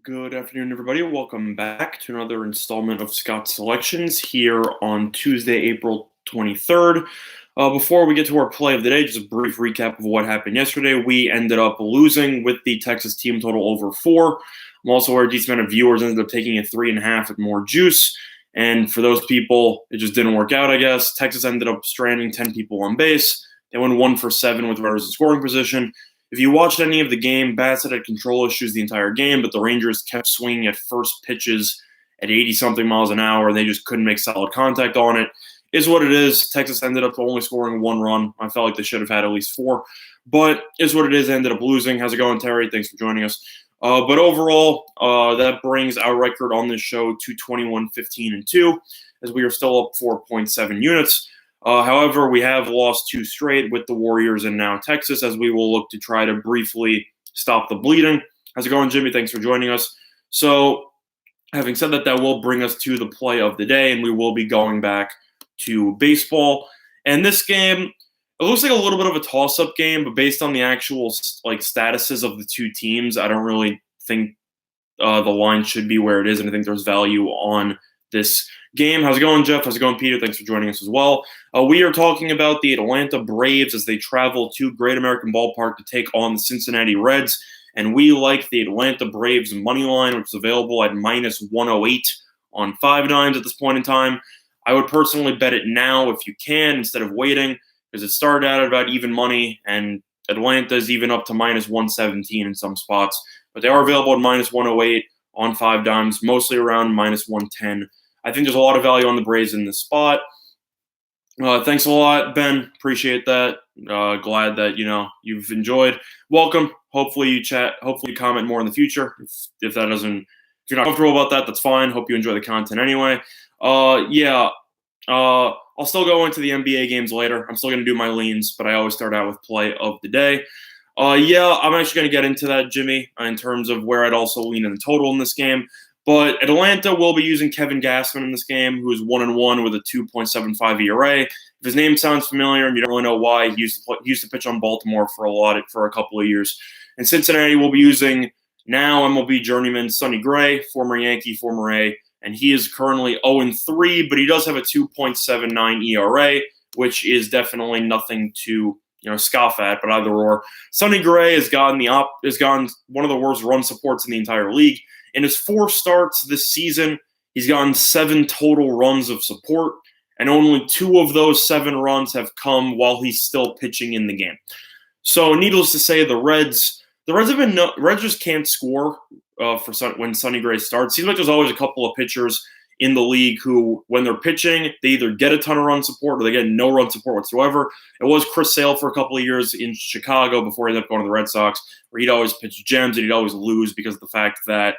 Good afternoon, everybody. Welcome back to another installment of Scott's Selections here on Tuesday, April 23rd. Before we get to our play of the day, just a brief recap of what happened yesterday. We ended up losing with the Texas team total over 4. I'm also aware a decent amount of viewers ended up taking a 3.5 with more juice. And for those people, it just didn't work out, I guess. Texas ended up stranding 10 people on base. They went 1 for 7 with runners in scoring position. If you watched any of the game, Bassett had control issues the entire game, but the Rangers kept swinging at first pitches at 80-something miles an hour. They just couldn't make solid contact on it. Is what it is. Texas ended up only scoring 1 run. I felt like they should have had at least 4. But is what it is. They ended up losing. How's it going, Terry? Thanks for joining us. But overall, that brings our record on this show to 21-15-2, as we are still up 4.7 units. However, we have lost 2 straight with the Warriors and now Texas, as we will look to try to briefly stop the bleeding. How's it going, Jimmy? Thanks for joining us. So, having said that, that will bring us to the play of the day, and we will be going back to baseball. And this game, it looks like a little bit of a toss-up game, but based on the actual statuses of the two teams, I don't really think the line should be where it is, and I think there's value on this game. How's it going, Jeff? How's it going, Peter? Thanks for joining us as well. We are talking about the Atlanta Braves as they travel to Great American Ballpark to take on the Cincinnati Reds. And we like the Atlanta Braves money line, which is available at minus 108 on 5 dimes at this point in time. I would personally bet it now if you can instead of waiting, because it started out at about even money, and Atlanta is even up to minus 117 in some spots. But they are available at minus 108 on 5 dimes, mostly around minus 110. I think there's a lot of value on the Braves in this spot. Thanks a lot, Ben. Appreciate that. Glad that you've enjoyed. Welcome. Hopefully you chat. Hopefully you comment more in the future. If that doesn't, if you're not comfortable about that, that's fine. Hope you enjoy the content anyway. I'll still go into the NBA games later. I'm still going to do my leans, but I always start out with play of the day. I'm actually going to get into that, Jimmy, in terms of where I'd also lean in the total in this game. But Atlanta will be using Kevin Gassman in this game, who is 1-1 with a 2.75 ERA. If his name sounds familiar and you don't really know why, he used to pitch on Baltimore for a couple of years. And Cincinnati will be using now MLB journeyman Sonny Gray, former Yankee, former A, and he is currently 0-3, but he does have a 2.79 ERA, which is definitely nothing to scoff at. But either or, Sonny Gray has gotten one of the worst run supports in the entire league. In his 4 starts this season, he's gotten 7 total runs of support, and only 2 of those 7 runs have come while he's still pitching in the game. So, needless to say, the Reds just can't score when Sonny Gray starts. Seems like there's always a couple of pitchers in the league who, when they're pitching, they either get a ton of run support or they get no run support whatsoever. It was Chris Sale for a couple of years in Chicago before he ended up going to the Red Sox, where he'd always pitch gems and he'd always lose because of the fact that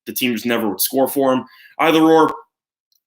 the team just never would score for him. Either or,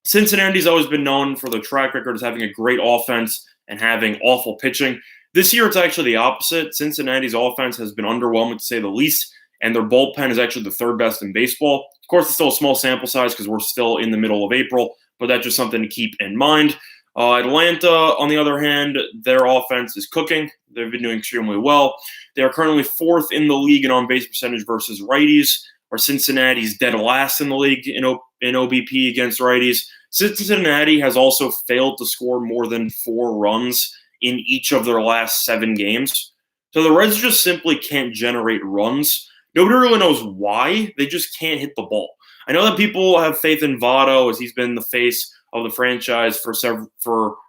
Cincinnati's always been known for their track record as having a great offense and having awful pitching. This year, it's actually the opposite. Cincinnati's offense has been underwhelming, to say the least, and their bullpen is actually the 3rd best in baseball. Of course, it's still a small sample size because we're still in the middle of April, but that's just something to keep in mind. Atlanta, on the other hand, their offense is cooking. They've been doing extremely well. They are currently 4th in the league in on-base percentage versus righties, or Cincinnati's dead last in the league in OBP against righties. Cincinnati has also failed to score more than 4 runs in each of their last 7 games. So the Reds just simply can't generate runs. Nobody really knows why. They just can't hit the ball. I know that people have faith in Votto, as he's been the face of the franchise for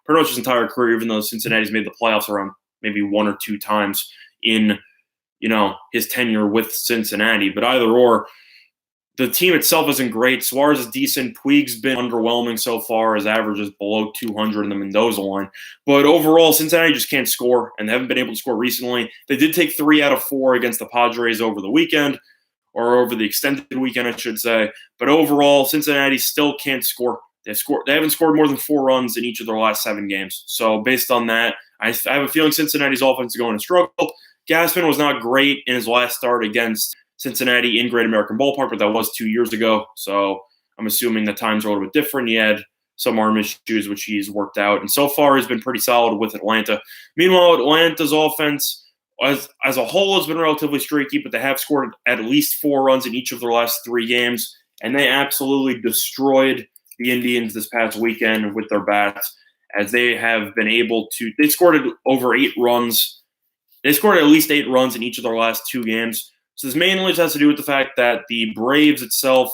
pretty much his entire career, even though Cincinnati's made the playoffs around maybe 1 or 2 times in his tenure with Cincinnati. But either or, the team itself isn't great. Suarez is decent. Puig's been underwhelming so far. His average is below 200 in the Mendoza line. But overall, Cincinnati just can't score, and they haven't been able to score recently. They did take 3 out of 4 against the Padres over the weekend, or over the extended weekend, I should say. But overall, Cincinnati still can't score. They haven't scored more than 4 runs in each of their last 7 games. So based on that, I have a feeling Cincinnati's offense is going to struggle. Gassman was not great in his last start against Cincinnati in Great American Ballpark, but that was 2 years ago. So I'm assuming the times are a little bit different. He had some arm issues, which he's worked out. And so far, he's been pretty solid with Atlanta. Meanwhile, Atlanta's offense as a whole has been relatively streaky, but they have scored at least 4 runs in each of their last 3 games, and they absolutely destroyed the Indians this past weekend with their bats, as they have been able to. They scored over 8 runs. They scored at least 8 runs in each of their last 2 games. So this mainly just has to do with the fact that the Braves itself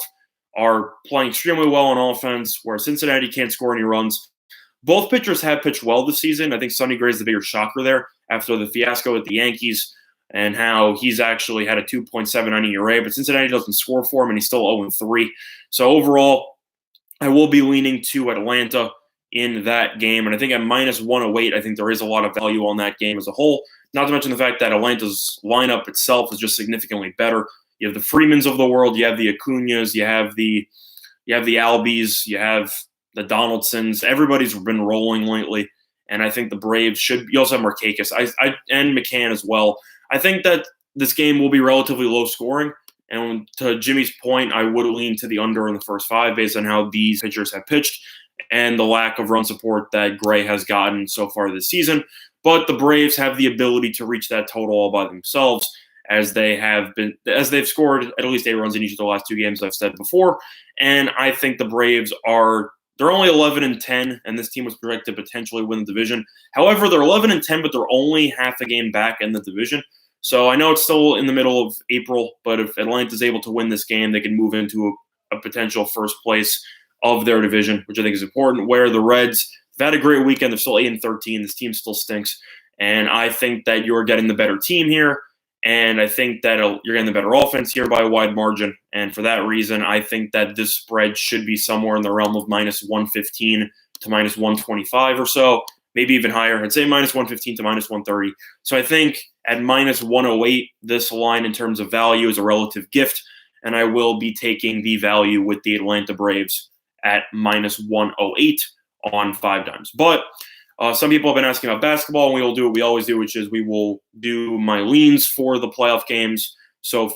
are playing extremely well on offense, where Cincinnati can't score any runs. Both pitchers have pitched well this season. I think Sonny Gray is the bigger shocker there after the fiasco with the Yankees and how he's actually had a 2.79 ERA, but Cincinnati doesn't score for him, and he's still 0-3. So overall, I will be leaning to Atlanta in that game, and I think at minus 108, I think there is a lot of value on that game as a whole, not to mention the fact that Atlanta's lineup itself is just significantly better. You have the Freemans of the world, you have the Acuñas, you have the Albies, you have the Donaldsons. Everybody's been rolling lately, and I think the Braves should. You also have Markakis and McCann as well. I think that this game will be relatively low scoring, and to Jimmy's point, I would lean to the under in the first 5 based on how these pitchers have pitched and the lack of run support that Gray has gotten so far this season. But the Braves have the ability to reach that total all by themselves, as they've scored at least 8 runs in each of the last 2 games, I've said before. And I think the Braves they're only 11-10, and this team was projected to potentially win the division. However, they're 11-10, but they're only half a game back in the division. So I know it's still in the middle of April, but if Atlanta is able to win this game, they can move into a potential first place of their division, which I think is important. Where the Reds have had a great weekend, they're still 8-13. This team still stinks, and I think that you're getting the better team here. And I think that you're getting the better offense here by a wide margin. And for that reason, I think that this spread should be somewhere in the realm of minus 115 to minus 125 or so, maybe even higher. I'd say minus 115 to minus 130. So I think at minus 108, this line in terms of value is a relative gift. And I will be taking the value with the Atlanta Braves at minus 108 on 5 dimes. But some people have been asking about basketball, and we will do what we always do, which is we will do my leans for the playoff games. So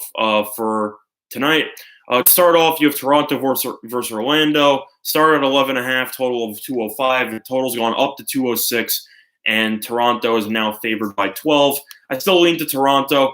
for tonight, to start off, you have Toronto versus Orlando. Start at 11.5, total of 205. The total's gone up to 206, and Toronto is now favored by 12. I still lean to Toronto.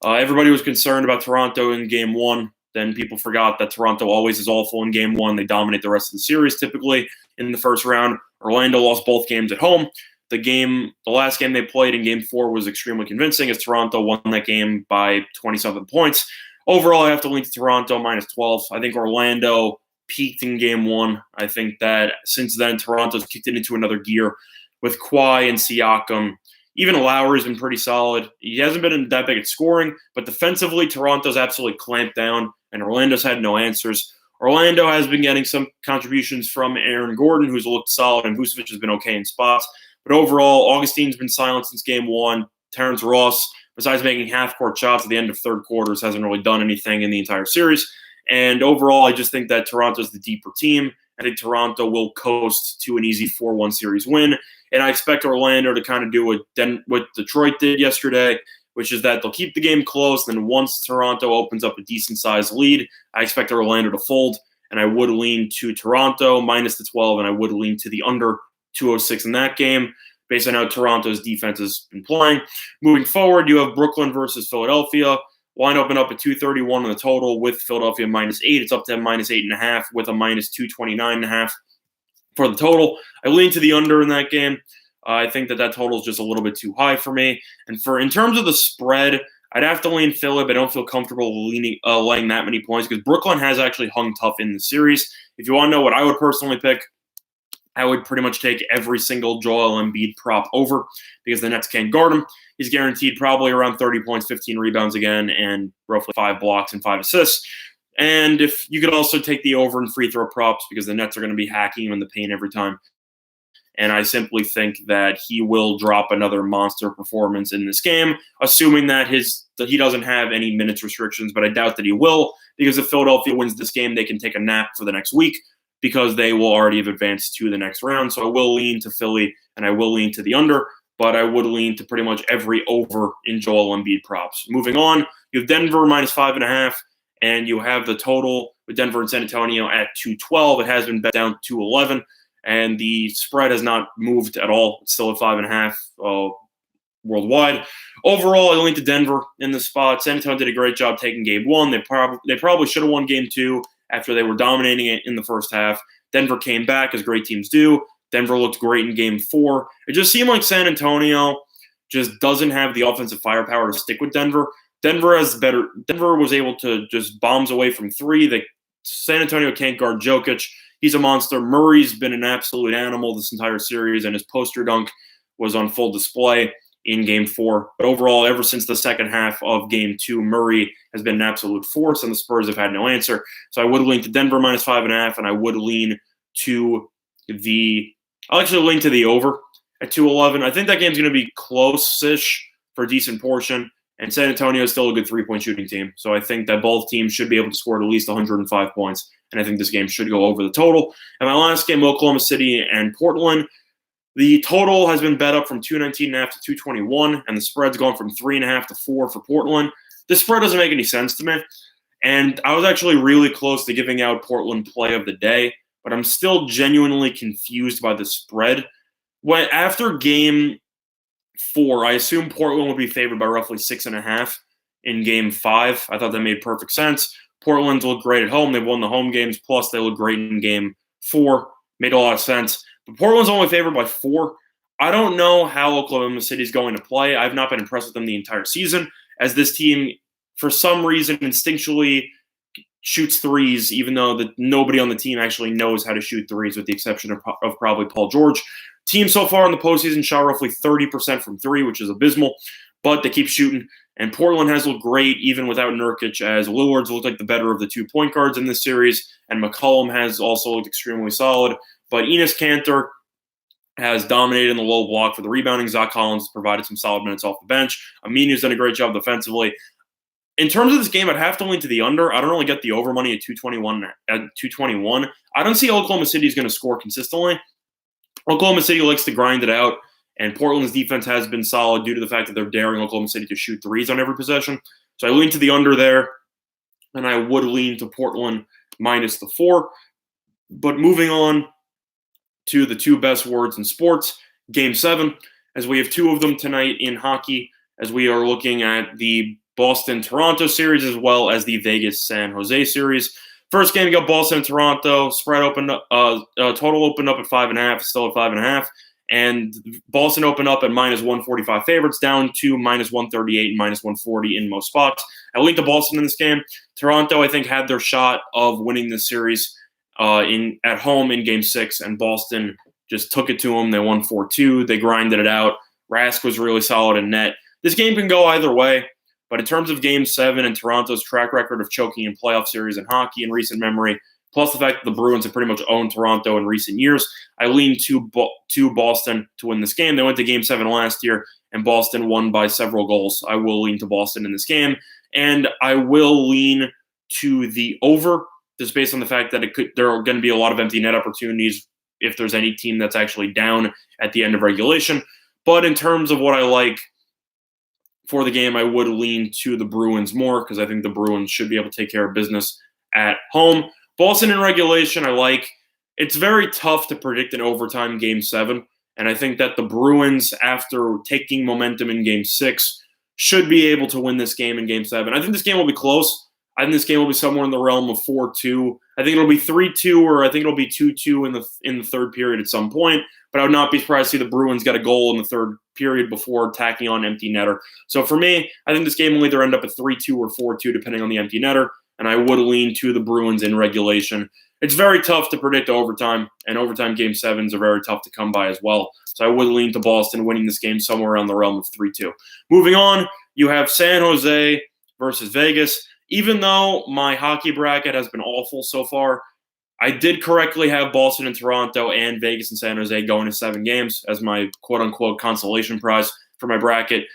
Everybody was concerned about Toronto in Game 1. Then people forgot that Toronto always is awful in Game 1. They dominate the rest of the series typically in the first round. Orlando lost both games at home. The last game they played in Game 4 was extremely convincing, as Toronto won that game by 20-something points. Overall, I have to lean to Toronto minus 12. I think Orlando peaked in Game 1. I think that since then, Toronto's kicked it into another gear with Kawhi and Siakam. Even Lowry's been pretty solid. He hasn't been that big at scoring, but defensively, Toronto's absolutely clamped down, and Orlando's had no answers. Orlando has been getting some contributions from Aaron Gordon, who's looked solid, and Vucevic has been okay in spots. But overall, Augustine's been silent since Game 1. Terrence Ross, besides making half-court shots at the end of third quarters, hasn't really done anything in the entire series. And overall, I just think that Toronto's the deeper team. I think Toronto will coast to an easy 4-1 series win. And I expect Orlando to kind of do what Detroit did yesterday, which is that they'll keep the game close. Then once Toronto opens up a decent-sized lead, I expect Orlando to fold. And I would lean to Toronto minus the 12, and I would lean to the under 206 in that game, based on how Toronto's defense has been playing. Moving forward, you have Brooklyn versus Philadelphia. Line opened up at 231 on the total with Philadelphia minus 8. It's up to minus 8.5 with a minus 229.5 for the total. I lean to the under in that game. I think that total is just a little bit too high for me. And in terms of the spread, I'd have to lean Philly, but I don't feel comfortable laying that many points because Brooklyn has actually hung tough in the series. If you want to know what I would personally pick, I would pretty much take every single Joel Embiid prop over because the Nets can't guard him. He's guaranteed probably around 30 points, 15 rebounds again, and roughly 5 blocks and 5 assists. And if you could also take the over in free throw props because the Nets are going to be hacking him in the paint every time. And I simply think that he will drop another monster performance in this game, assuming that he doesn't have any minutes restrictions, but I doubt that he will because if Philadelphia wins this game, they can take a nap for the next week because they will already have advanced to the next round. So I will lean to Philly and I will lean to the under, but I would lean to pretty much every over in Joel Embiid props. Moving on, you have Denver minus 5.5, and you have the total with Denver and San Antonio at 212. It has been bet down to 11, and the spread has not moved at all. It's still at 5.5. worldwide. Overall, I lean to Denver in this spot. San Antonio did a great job taking game one. They probably should have won game two after they were dominating it in the first half. Denver came back, as great teams do. Denver looked great in game four. It just seemed like San Antonio just doesn't have the offensive firepower to stick with Denver. Denver was able to just bombs away from three. San Antonio can't guard Jokic. He's a monster. Murray's been an absolute animal this entire series, and his poster dunk was on full display in game four. But overall, ever since the second half of game two, Murray has been an absolute force, and the Spurs have had no answer. So I would lean to Denver minus 5.5, and I would lean to I'll actually lean to the over at 211. I think that game's going to be close-ish for a decent portion, and San Antonio is still a good three-point shooting team. So I think that both teams should be able to score at least 105 points, and I think this game should go over the total. And my last game, Oklahoma City and Portland, the total has been bet up from 219.5 to 221, and the spread's gone from 3.5 to 4 for Portland. This spread doesn't make any sense to me, and I was actually really close to giving out Portland play of the day, but I'm still genuinely confused by the spread. After game four, I assumed Portland would be favored by roughly 6.5 in game five. I thought that made perfect sense. Portland's looked great at home. They've won the home games, plus they look great in game four. Made a lot of sense. But Portland's only favored by 4. I don't know how Oklahoma City's going to play. I've not been impressed with them the entire season, as this team, for some reason, instinctually shoots threes, even though nobody on the team actually knows how to shoot threes, with the exception of probably Paul George. Team so far in the postseason shot roughly 30% from three, which is abysmal, but they keep shooting. And Portland has looked great even without Nurkic, as Lillard's looked like the better of the 2 point guards in this series, and McCollum has also looked extremely solid. But Enes Kanter has dominated in the low block for the rebounding. Zach Collins has provided some solid minutes off the bench. Aminu's done a great job defensively. In terms of this game, I'd have to lean to the under. I don't really get the over money at 221. I don't see Oklahoma City is going to score consistently. Oklahoma City likes to grind it out, and Portland's defense has been solid due to the fact that they're daring Oklahoma City to shoot threes on every possession. So I lean to the under there, and I would lean to Portland minus the 4. But moving on to the two best words in sports, Game 7, as we have 2 of them tonight in hockey, as we are looking at the Boston-Toronto series as well as the Vegas-San Jose series. First game, you got Boston and Toronto. Spread opened up, total opened up at 5.5, still at 5.5. And Boston opened up at minus 145 favorites, down to minus 138 and minus 140 in most spots. I linked to Boston in this game. Toronto, I think, had their shot of winning this series at home in Game 6, and Boston just took it to them. They won 4-2. They grinded it out. Rask was really solid in net. This game can go either way. But in terms of Game 7 and Toronto's track record of choking in playoff series in hockey in recent memory, plus the fact that the Bruins have pretty much owned Toronto in recent years, I lean to Boston to win this game. They went to Game 7 last year, and Boston won by several goals. I will lean to Boston in this game, and I will lean to the over, just based on the fact that there are going to be a lot of empty net opportunities if there's any team that's actually down at the end of regulation. But in terms of what I like for the game, I would lean to the Bruins more, because I think the Bruins should be able to take care of business at home. Boston in regulation, I like. It's very tough to predict an overtime Game 7, and I think that the Bruins, after taking momentum in Game 6, should be able to win this game in Game 7. I think this game will be close. I think this game will be somewhere in the realm of 4-2. I think it'll be 3-2, or I think it'll be 2-2 in the third period at some point. But I would not be surprised to see the Bruins get a goal in the third period before tacking on empty netter. So for me, I think this game will either end up at 3-2 or 4-2, depending on the empty netter. And I would lean to the Bruins in regulation. It's very tough to predict overtime, and overtime Game 7s are very tough to come by as well. So I would lean to Boston winning this game somewhere around the realm of 3-2. Moving on, you have San Jose versus Vegas. Even though my hockey bracket has been awful so far, I did correctly have Boston and Toronto and Vegas and San Jose going to 7 games as my quote-unquote consolation prize for my bracket.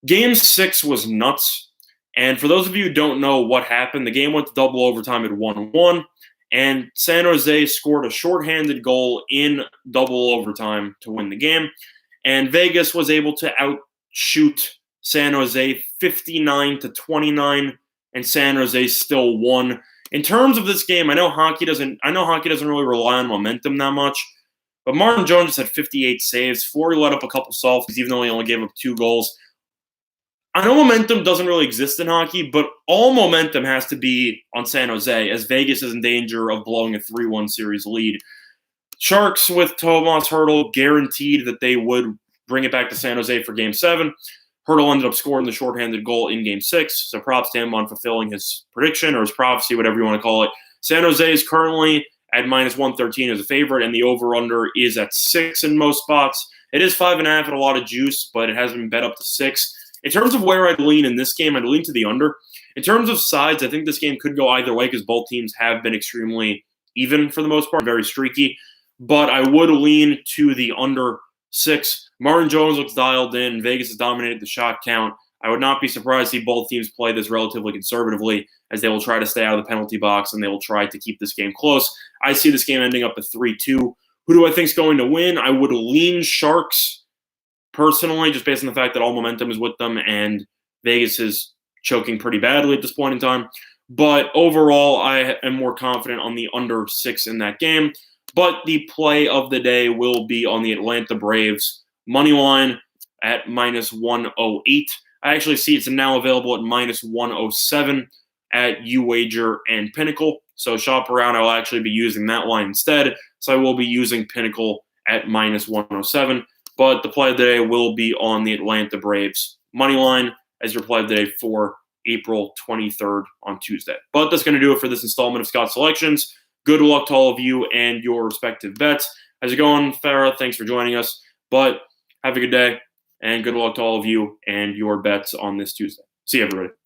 Game 6 was nuts. And for those of you who don't know what happened, the game went to double overtime at 1-1, and San Jose scored a shorthanded goal in double overtime to win the game. And Vegas was able to outshoot San Jose 59-29, and San Jose still won. In terms of this game, I know hockey doesn't really rely on momentum that much, But Martin Jones just had 58 saves. Fleury let up a couple softies, even though he only gave up 2 goals. I know momentum doesn't really exist in hockey, but all momentum has to be on San Jose, as Vegas is in danger of blowing a 3-1 series lead. Sharks with Tomas Hertl guaranteed that they would bring it back to San Jose for Game 7. Hertl ended up scoring the shorthanded goal in Game 6, so props to him on fulfilling his prediction or his prophecy, whatever you want to call it. San Jose is currently at -113 as a favorite, and the over-under is at 6 in most spots. It is 5.5 at a lot of juice, but it has been bet up to 6. In terms of where I'd lean in this game, I'd lean to the under. In terms of sides, I think this game could go either way because both teams have been extremely even for the most part, very streaky. But I would lean to the under 6. Martin Jones looks dialed in. Vegas has dominated the shot count. I would not be surprised to see both teams play this relatively conservatively, as they will try to stay out of the penalty box and they will try to keep this game close. I see this game ending up at 3-2. Who do I think is going to win? I would lean Sharks personally, just based on the fact that all momentum is with them and Vegas is choking pretty badly at this point in time. But overall, I am more confident on the under 6 in that game. But the play of the day will be on the Atlanta Braves money line at -108. I actually see it's now available at -107 at UWager and Pinnacle. So shop around. I'll actually be using that line instead. So I will be using Pinnacle at -107. But the play of the day will be on the Atlanta Braves money line as your play of the day for April 23rd on Tuesday. But that's going to do it for this installment of Scott Selections. Good luck to all of you and your respective bets. How's it going, Farah? Thanks for joining us. But have a good day, and good luck to all of you and your bets on this Tuesday. See you, everybody.